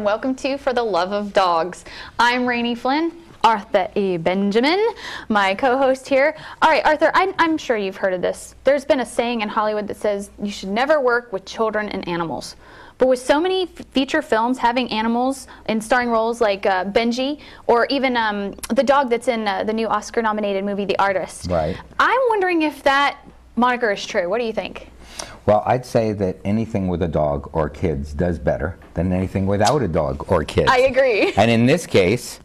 welcome to For the Love of Dogs. I'm Rainey Flynn, Arthur E. Benjamin, my co-host here. All right, Arthur, I'm sure you've heard of this. There's been a saying in Hollywood that says you should never work with children and animals. But with so many feature films having animals in starring roles like Benji, or even the dog that's in the new Oscar-nominated movie, The Artist. Right. I'm wondering if that moniker is true. What do you think? Well, I'd say that anything with a dog or kids does better than anything without a dog or kids. I agree. And in this case,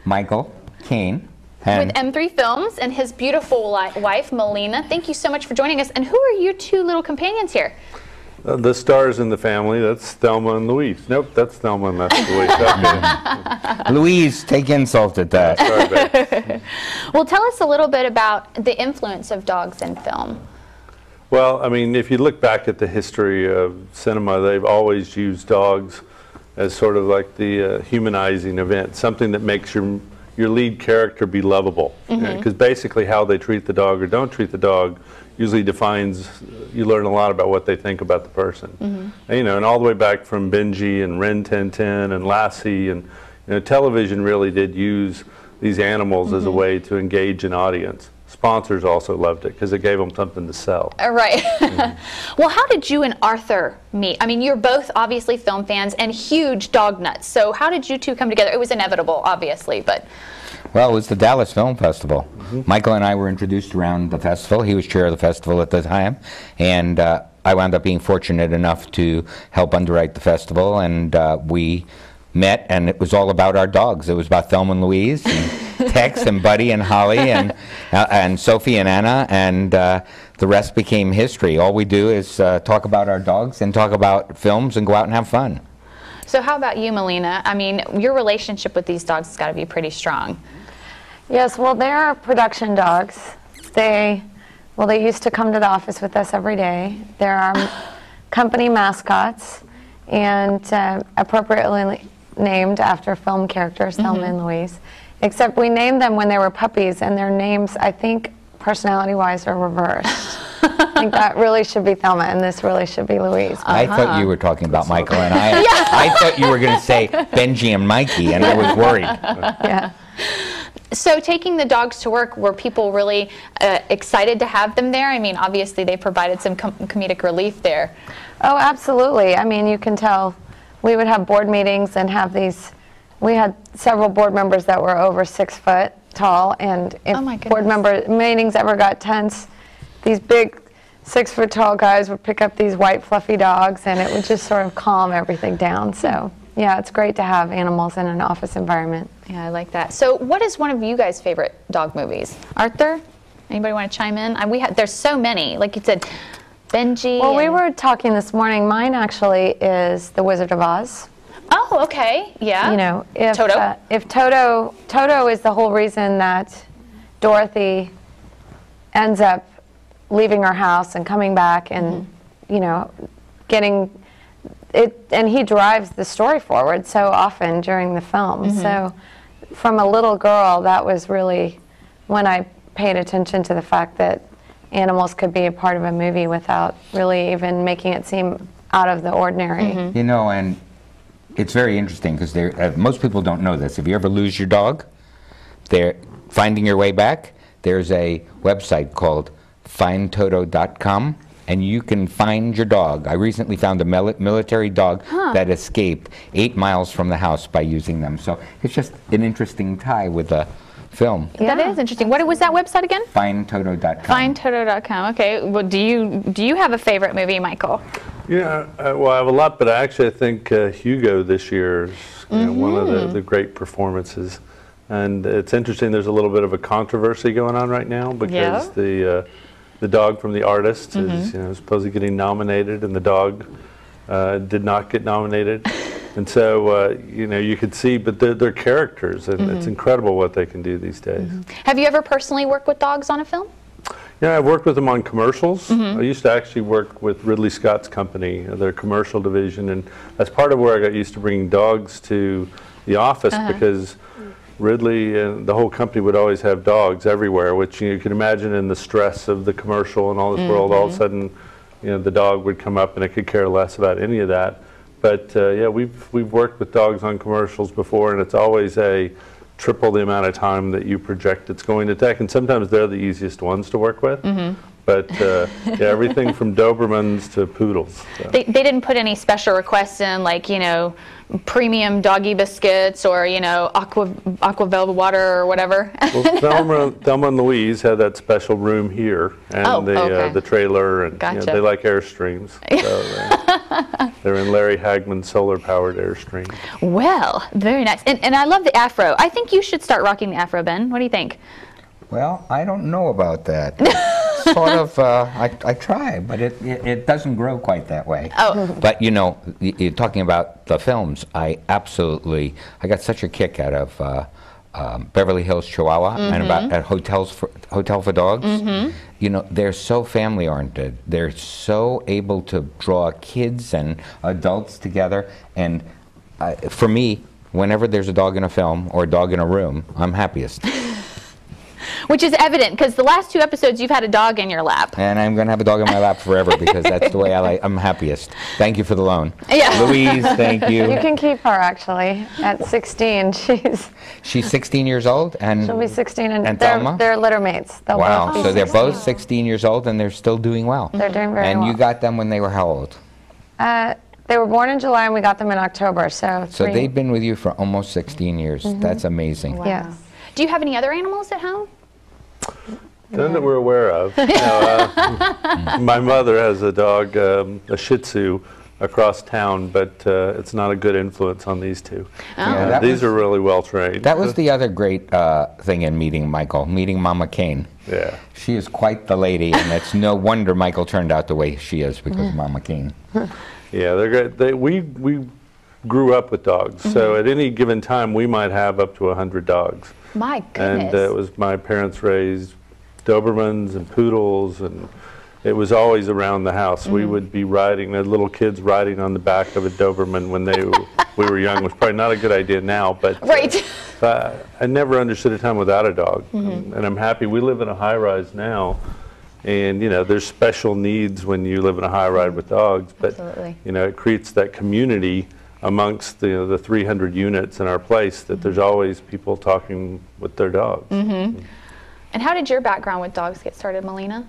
Michael Caine. With M3 Films and his beautiful wife, Melina. Thank you so much for joining us. And who are your two little companions here? The stars in the family, that's Thelma and Louise. Nope, that's Thelma and that's Louise. Okay. Louise, take insult at that. Sorry, babe. Well, tell us a little bit about the influence of dogs in film. Well, I mean, if you look back at the history of cinema, they've always used dogs as sort of like the humanizing event, something that makes your lead character be lovable. Because basically how they treat the dog or don't treat the dog usually defines, you learn a lot about what they think about the person. And, you know, and all the way back from Benji and Rin Tin Tin and Lassie, and you know, television really did use these animals as a way to engage an audience. Sponsors also loved it because it gave them something to sell. Right. Well, how did you and Arthur meet? I mean, you're both obviously film fans and huge dog nuts. So how did you two come together? It was inevitable, obviously, but... Well, it was the Dallas Film Festival. Michael and I were introduced around the festival. He was chair of the festival at the time, and I wound up being fortunate enough to help underwrite the festival, and we met, and it was all about our dogs. It was about Thelma and Louise, and Tex and Buddy and Holly and Sophie and Anna, and the rest became history. All we do is talk about our dogs and talk about films and go out and have fun. So how about you, Melina? I mean, your relationship with these dogs has got to be pretty strong. Yes, well, they're production dogs. They used to come to the office with us every day. They're our company mascots, and appropriately named after film characters, Thelma and Louise. Except we named them when they were puppies, and their names, I think, personality-wise, are reversed. I think that really should be Thelma, and this really should be Louise. I thought you were talking about Michael, and I thought you were going to say Benji and Mikey, and I was worried. Yeah. So taking the dogs to work, were people really excited to have them there? I mean, obviously they provided some comedic relief there. Oh, absolutely. I mean, you can tell we would have board meetings and have these, we had several board members that were over 6 foot tall, and if board member meetings ever got tense, these big 6 foot tall guys would pick up these white fluffy dogs, and it would just sort of calm everything down. So yeah, it's great to have animals in an office environment. Yeah, I like that. So what is one of you guys' favorite dog movies? Arthur? Anybody want to chime in? There's so many. Like you said, Benji. Well, we were talking this morning. Mine actually is The Wizard of Oz. Oh, okay. Yeah. You know, if Toto? If Toto is the whole reason that Dorothy ends up leaving her house and coming back and, you know, getting it, and he drives the story forward so often during the film. So from a little girl, that was really when I paid attention to the fact that animals could be a part of a movie without really even making it seem out of the ordinary. You know, and it's very interesting because most people don't know this. If you ever lose your dog, finding your way back, there's a website called findtoto.com, and you can find your dog. I recently found a military dog that escaped 8 miles from the house by using them. So it's just an interesting tie with the film. Yeah. That is interesting. What was that website again? Findtoto.com. Findtoto.com. Okay. Well, do you have a favorite movie, Michael? Yeah, well, I have a lot, but I think Hugo this year is one of the great performances. And it's interesting, there's a little bit of a controversy going on right now because the dog from The Artist is supposedly getting nominated, and the dog did not get nominated. And so, you could see, but they're characters, and it's incredible what they can do these days. Have you ever personally worked with dogs on a film? Yeah, I've worked with them on commercials. I used to actually work with Ridley Scott's company, their commercial division, and that's part of where I got used to bringing dogs to the office because Ridley and the whole company would always have dogs everywhere, which you can imagine in the stress of the commercial and all this world, all of a sudden, the dog would come up and it could care less about any of that. But yeah, we've worked with dogs on commercials before, and it's always a triple the amount of time that you project it's going to take. And sometimes they're the easiest ones to work with. But yeah, everything from Dobermans to poodles. So. They didn't put any special requests in, like, you know, premium doggy biscuits or, you know, aqua velvet water or whatever. Well, Thelma and Louise had that special room here, and the trailer, and Gotcha. you know, they like Airstreams. So they're in Larry Hagman's solar-powered Airstream. Well, very nice. And I love the afro. I think you should start rocking the afro, Ben. What do you think? Well, I don't know about that. Sort of, I try, but it doesn't grow quite that way. Oh. But you know, you're talking about the films. I got such a kick out of Beverly Hills Chihuahua and about at Hotel for Dogs. You know, they're so family oriented. They're so able to draw kids and adults together. And for me, whenever there's a dog in a film or a dog in a room, I'm happiest. Which is evident, because the last 2 episodes you've had a dog in your lap. And I'm going to have a dog in my lap forever because that's the way I'm happiest. Thank you for the loan. Yeah. Louise, thank you. You can keep her, actually, at 16. She's 16 years old, and She'll be 16, and Thelma? they're litter mates. They'll wow, both be so they're 16. both 16 years old, and they're still doing well. They're doing very and well. you got them when they were how old? They were born in July, and we got them in October, so So they've been with you for almost 16 years. That's amazing. Yes. Do you have any other animals at home? None that we're aware of. You know, my mother has a dog, a Shih Tzu, across town, but it's not a good influence on these two. Yeah, These are really well trained. That was the other great thing in meeting Michael, meeting Mama Kane. Yeah. She is quite the lady, and it's no wonder Michael turned out the way she is because of Mama Kane. Yeah, they're great. We grew up with dogs, so at any given time we might have up to 100 dogs. My goodness. And it was my parents raised Dobermans and poodles, and it was always around the house. We would be riding, the little kids riding on the back of a Doberman when we were young. It was probably not a good idea now, but Right. I never understood a time without a dog, and I'm happy. We live in a high-rise now, and you know there's special needs when you live in a high-rise with dogs, but Absolutely. you know it creates that community amongst the 300 units in our place that there's always people talking with their dogs. And how did your background with dogs get started, Melina?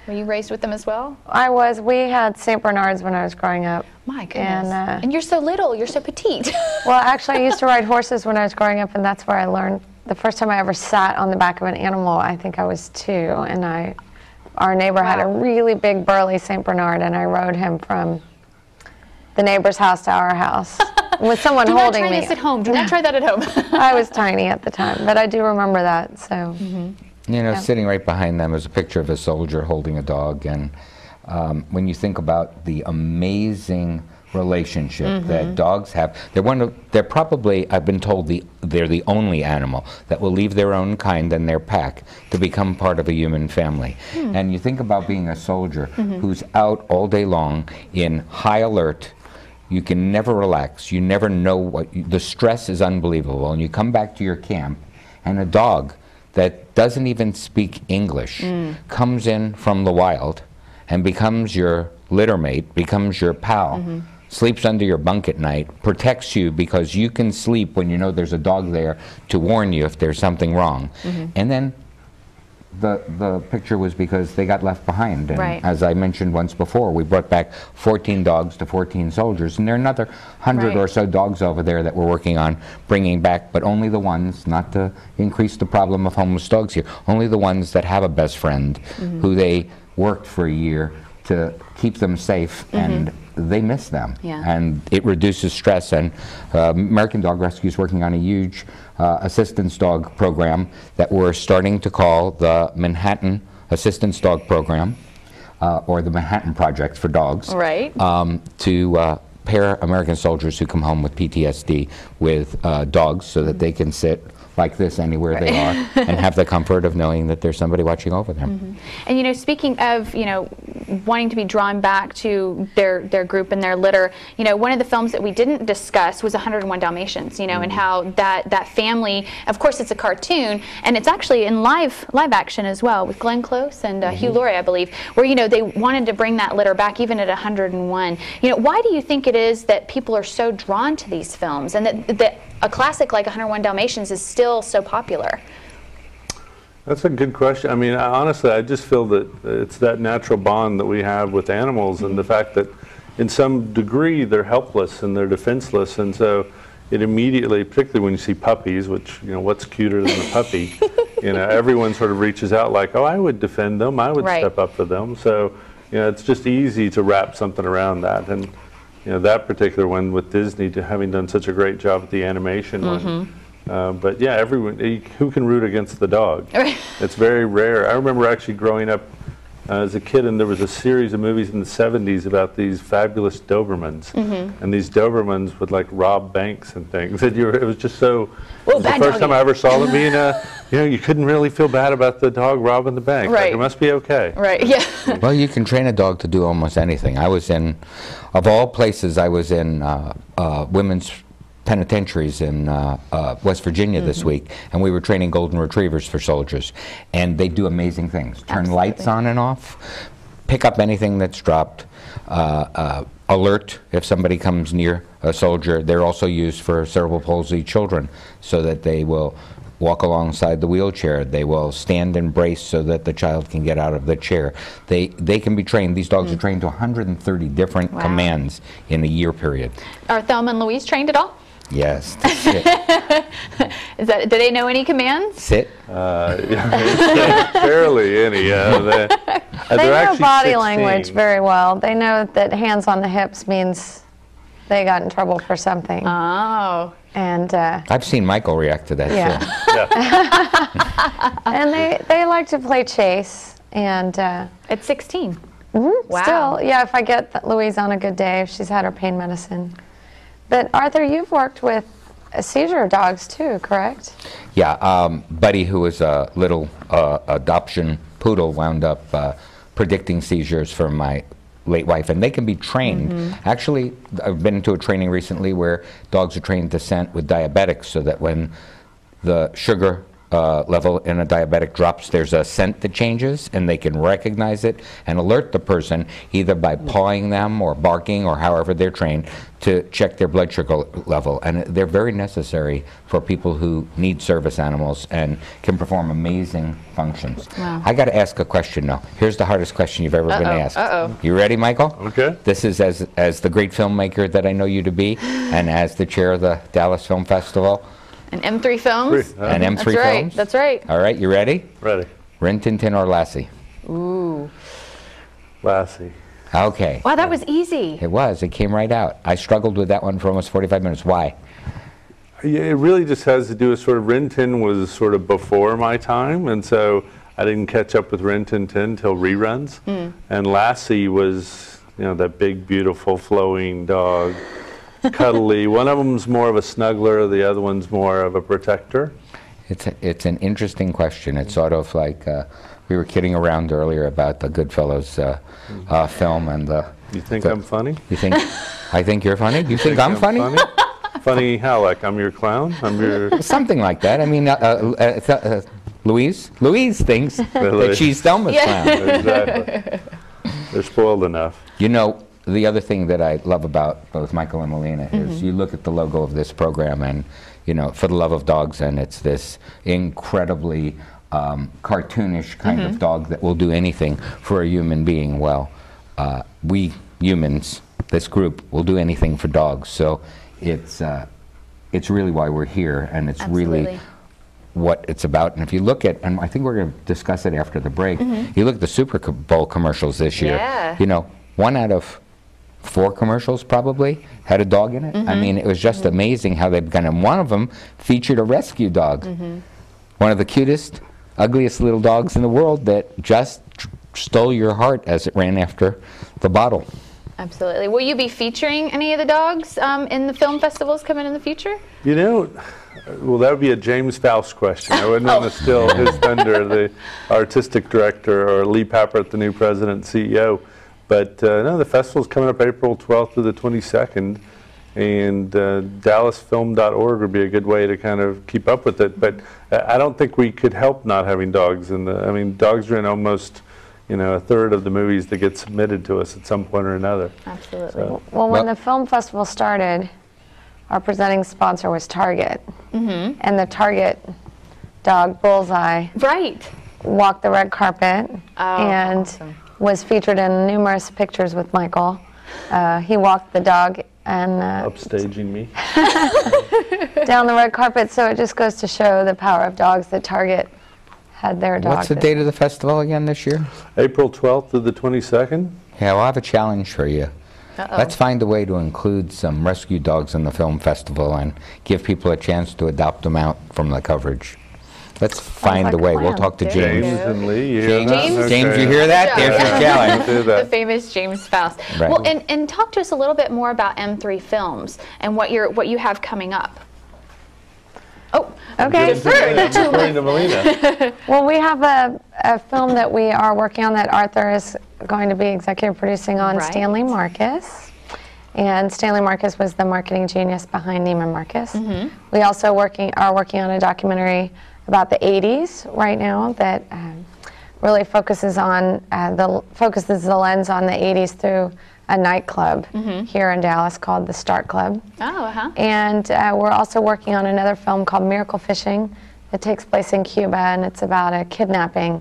Were you raised with them as well? I was. We had St. Bernards when I was growing up. My goodness. And, And you're so little. You're so petite. Well, actually, I used to ride horses when I was growing up, and that's where I learned. The first time I ever sat on the back of an animal, I think I was 2, and our neighbor had a really big, burly St. Bernard, and I rode him from the neighbor's house to our house with someone Do not holding try me. this at home. Do not try that at home. I was tiny at the time, but I do remember that. So. You know, sitting right behind them is a picture of a soldier holding a dog, and when you think about the amazing relationship that dogs have, they're probably, I've been told, they're the only animal that will leave their own kind and their pack to become part of a human family. And you think about being a soldier who's out all day long in high alert. You can never relax. You never know the stress is unbelievable. And you come back to your camp, and a dog that doesn't even speak English comes in from the wild and becomes your litter mate, becomes your pal, sleeps under your bunk at night, protects you because you can sleep when you know there's a dog there to warn you if there's something wrong. And then the picture was because they got left behind. And Right. as I mentioned once before, we brought back 14 dogs to 14 soldiers, and there are another 100 or so dogs over there that we're working on bringing back, but only the ones, not to increase the problem of homeless dogs here, only the ones that have a best friend who they worked for a year to keep them safe, and they miss them. Yeah. And it reduces stress, and American Dog Rescue is working on a huge assistance dog program that we're starting to call the Manhattan Assistance Dog Program, or the Manhattan Project for dogs. Right. To pair American soldiers who come home with PTSD with dogs so that they can sit like this anywhere they are, and have the comfort of knowing that there's somebody watching over them. And you know, speaking of, you know, wanting to be drawn back to their group and their litter, you know, one of the films that we didn't discuss was 101 Dalmatians, you know, and how that family, of course it's a cartoon, and it's actually in live action as well, with Glenn Close and Hugh Laurie, I believe, where, you know, they wanted to bring that litter back even at 101. You know, why do you think it is that people are so drawn to these films, and that a classic like 101 Dalmatians is still so popular? That's a good question. I mean, honestly, I just feel that it's that natural bond that we have with animals, and the fact that in some degree they're helpless and they're defenseless, and so it immediately, particularly when you see puppies, which, you know, what's cuter than a puppy? You know, everyone sort of reaches out like, oh, I would defend them, I would step up for them. So, you know, it's just easy to wrap something around that. And you know, that particular one with Disney, having done such a great job with the animation one. But yeah, everyone, who can root against the dog? It's very rare. I remember actually growing up as a kid, and there was a series of movies in the 70s about these fabulous Dobermans. And these Dobermans would like rob banks and things. And it was just so, it was the first time I ever saw them being you know, you couldn't really feel bad about the dog robbing the bank. Like, it must be okay. Well, you can train a dog to do almost anything. I was in, of all places, I was in women's penitentiaries in West Virginia this week, and we were training golden retrievers for soldiers, and they do amazing things. Turn lights on and off, pick up anything that's dropped, alert if somebody comes near a soldier. They're also used for cerebral palsy children, so that they will walk alongside the wheelchair. They will stand and brace so that the child can get out of the chair. They can be trained. These dogs are trained to 130 different commands in a year period. Are Thelma and Louise trained at all? Yes. Sit. Do they know any commands? Sit. Barely any. They know body language very well. They know that hands on the hips means they got in trouble for something. Oh. And I've seen Michael react to that. And they like to play chase. And at 16. Wow. Still, yeah. If I get Louise on a good day, if she's had her pain medicine. But Arthur, you've worked with seizure dogs too, correct? Yeah. Buddy, who was a little adoption poodle, wound up predicting seizures for my late wife, and they can be trained. Actually, I've been to a training recently where dogs are trained to scent with diabetics, so that when the sugar level in a diabetic drops, there's a scent that changes, and they can recognize it and alert the person either by pawing them or barking or however they're trained to check their blood sugar level. And they're very necessary for people who need service animals and can perform amazing functions. Wow. I got to ask a question now. Here's the hardest question you've ever been asked. You ready, Michael? Okay. This is as the great filmmaker that I know you to be, and as the chair of the Dallas Film Festival. And M3 Films. And M3 That's right. Films. That's right. All right, you ready? Ready. Rin Tin Tin or Lassie? Ooh. Lassie. Okay. Wow, that was easy. It was. It came right out. I struggled with that one for almost 45 minutes. Why? Yeah, it really just has to do with sort of Rin Tin was sort of before my time, and so I didn't catch up with Rin Tin Tin till reruns. And Lassie was, you know, that big, beautiful, flowing dog. Cuddly. One of them's more of a snuggler, the other one's more of a protector. It's an interesting question. It's sort of like we were kidding around earlier about the Goodfellas film and the. You think I'm funny? You think? I think you're funny. You think I'm funny? Funny how? Like I'm your clown? I'm your something like that. I mean, Louise thinks that she's Thelma's clown. Exactly. They're spoiled enough. You know. The other thing that I love about both Michael and Melina is you look at the logo of this program, and, you know, For the Love of Dogs, and it's this incredibly cartoonish kind of dog that will do anything for a human being. Well, we humans, this group, will do anything for dogs. So it's really why we're here, and it's really what it's about. And if you look at, and I think we're going to discuss it after the break, you look at the Super Bowl commercials this year, you know, 1 out of 4 commercials probably had a dog in it. I mean, it was just amazing how they've done it. And one of them featured a rescue dog. One of the cutest, ugliest little dogs in the world that just stole your heart as it ran after the bottle. Absolutely. Will you be featuring any of the dogs in the film festivals coming in the future? You know, well, that would be a James Faust question. I wouldn't want to steal his thunder, the artistic director, or Lee Pappert, the new president and CEO. But no, the festival's coming up April 12th to the 22nd, and DallasFilm.org would be a good way to kind of keep up with it. But I don't think we could help not having dogs. I mean, dogs are in almost, you know, a third of the movies that get submitted to us at some point or another. Absolutely. So, Well, when the film festival started, our presenting sponsor was Target. And the Target dog, Bullseye, Right. walked the red carpet and awesome. was featured in numerous pictures with Michael. He walked the dog and upstaging me. down the red carpet, so it just goes to show the power of dogs that Target had their dog. What's the date of the festival again this year? April 12th to the 22nd. Yeah, we'll have a challenge for you. Uh-oh. Let's find a way to include some rescue dogs in the film festival and give people a chance to adopt them out from the coverage. Let's find like a a way. We'll plan. talk to There you James. James and Lee, you hear James, that? James? James, Okay. you hear that? Good There's job. your challenge. Do The that. famous James Faust. Right. Well, and talk to us a little bit more about M3 Films and what you have coming up. Oh, Okay. Melina, Melina. Well, we have a film that we are working on that Arthur is going to be executive producing on, Right. Stanley Marcus. And Stanley Marcus was the marketing genius behind Neiman Marcus. We also are working on a documentary about the 80s right now that really focuses the lens on the 80s through a nightclub here in Dallas called the Start Club. oh, uh-huh. And we're also working on another film called Miracle Fishing. It takes place in Cuba, and it's about a kidnapping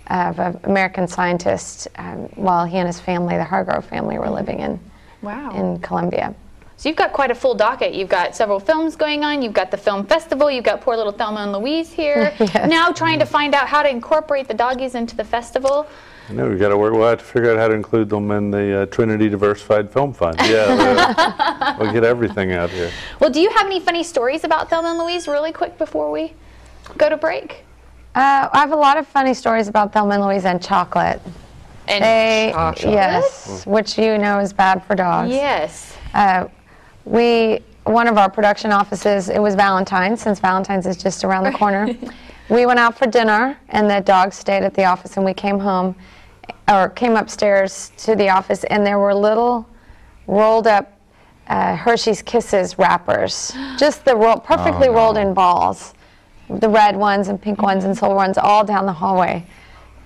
of an American scientist while he and his family, the Hargrove family, were living Wow. in Colombia. So you've got quite a full docket. You've got several films going on. You've got the film festival. You've got poor little Thelma and Louise here. Yes. Now trying to find out how to incorporate the doggies into the festival. I know we've got to work. We'll have to figure out how to include them in the Trinity Diversified Film Fund. Yeah, we'll get everything out here. Well, do you have any funny stories about Thelma and Louise really quick before we go to break? I have a lot of funny stories about Thelma and Louise and chocolate. And Yes, which you know is bad for dogs. yes. One of our production offices, it was Valentine's, since Valentine's is just around the corner. We went out for dinner, and the dogs stayed at the office, and we came upstairs to the office, and there were little rolled up Hershey's Kisses wrappers, just the perfectly rolled in balls, the red ones and pink ones and silver ones all down the hallway.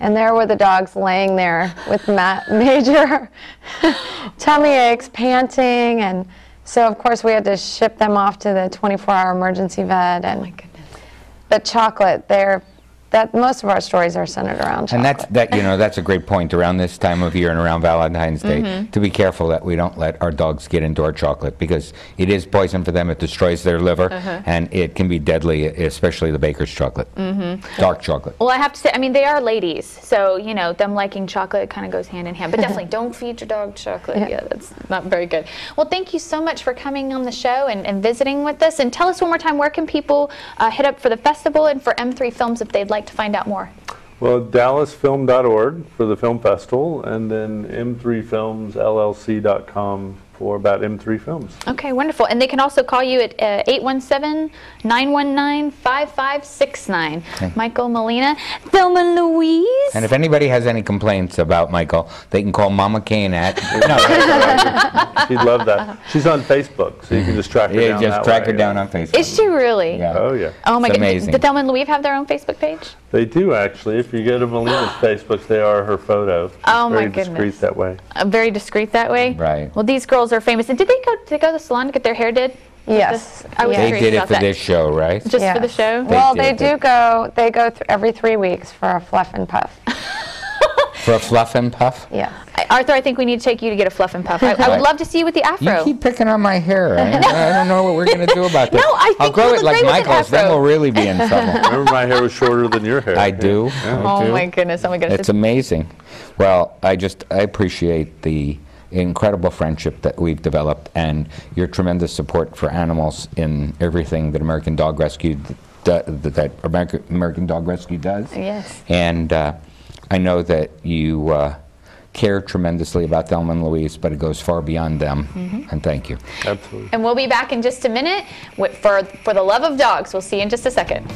And there were the dogs laying there with major tummy aches, panting, and so of course we had to ship them off to the 24-hour emergency vet. And, Oh my goodness. but chocolate, most of our stories are centered around chocolate. And that's a great point around this time of year and around Valentine's Day to be careful that we don't let our dogs get into our chocolate, because it is poison for them. It destroys their liver, and it can be deadly, especially the baker's chocolate, dark chocolate. Well, I have to say, I mean, they are ladies, so, you know, them liking chocolate kind of goes hand in hand. But definitely don't feed your dog chocolate. Yeah, that's not very good. Well, thank you so much for coming on the show and visiting with us. And tell us one more time, where can people hit up for the festival and for M3 Films if they'd like to find out more? Well, DallasFilm.org for the film festival, and then M3FilmsLLC.com for about M3 Films. Okay, wonderful. And they can also call you at 817-919-5569. Okay. Michael Molina, Thelma Louise. And if anybody has any complaints about Michael, they can call Mama Kane at. She'd love that. She's on Facebook, so you can just track her Yeah, down just that track way. her down on Facebook. Is she really? Yeah. Oh, yeah. Oh my It's goodness. amazing. Did Thelma and Louise have their own Facebook page? They do, actually. If you go to Melina's Facebook, they are her photo. Oh, my Very discreet goodness. that way. Very discreet that way? Right. Well, these girls are famous. And did they go to the salon to get their hair did? Yes. I was Yeah. They curious did it about for that. this show, right? Just for Yes. the show? Well, They they did. they go every 3 weeks for a fluff and puff. For a fluff and puff? Yes. Arthur, I think we need to take you to get a fluff and puff. I would Right. love to see you with the You afro. keep picking on my hair. I don't know what we're going to do about this. No, I think I'll grow you it look like great with an Michael's, then afro. we'll really be in trouble. Remember, my hair was shorter than your hair. I do. Yeah. I Oh do. my goodness, oh my goodness. It's amazing. Well, I appreciate the incredible friendship that we've developed and your tremendous support for animals in everything that American Dog Rescue American Dog Rescue does. Yes. And I know that you care tremendously about Thelma and Louise, but it goes far beyond them. And thank you. Absolutely. And we'll be back in just a minute for the love of dogs. We'll see you in just a second.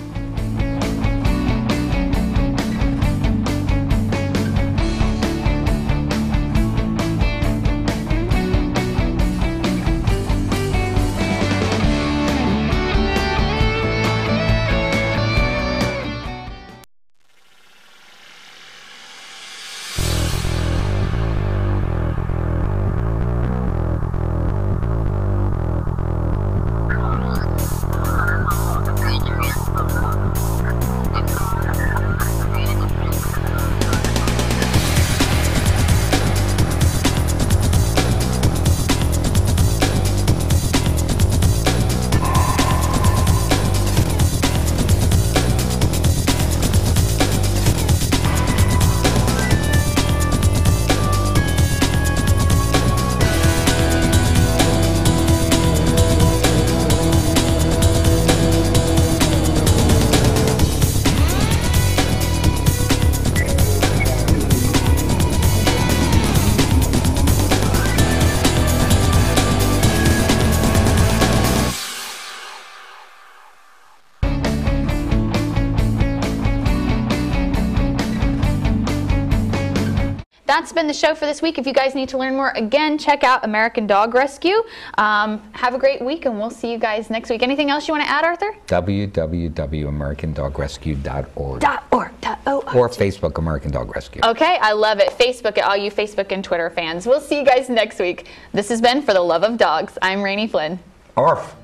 That's been the show for this week. If you guys need to learn more, again, check out American Dog Rescue. Have a great week, and we'll see you guys next week. Anything else you want to add, Arthur? www.americandogrescue.org. .org. Or Facebook, American Dog Rescue. Okay, I love it. Facebook, all you Facebook and Twitter fans. We'll see you guys next week. This has been For the Love of Dogs. I'm Rainey Flynn. Arf.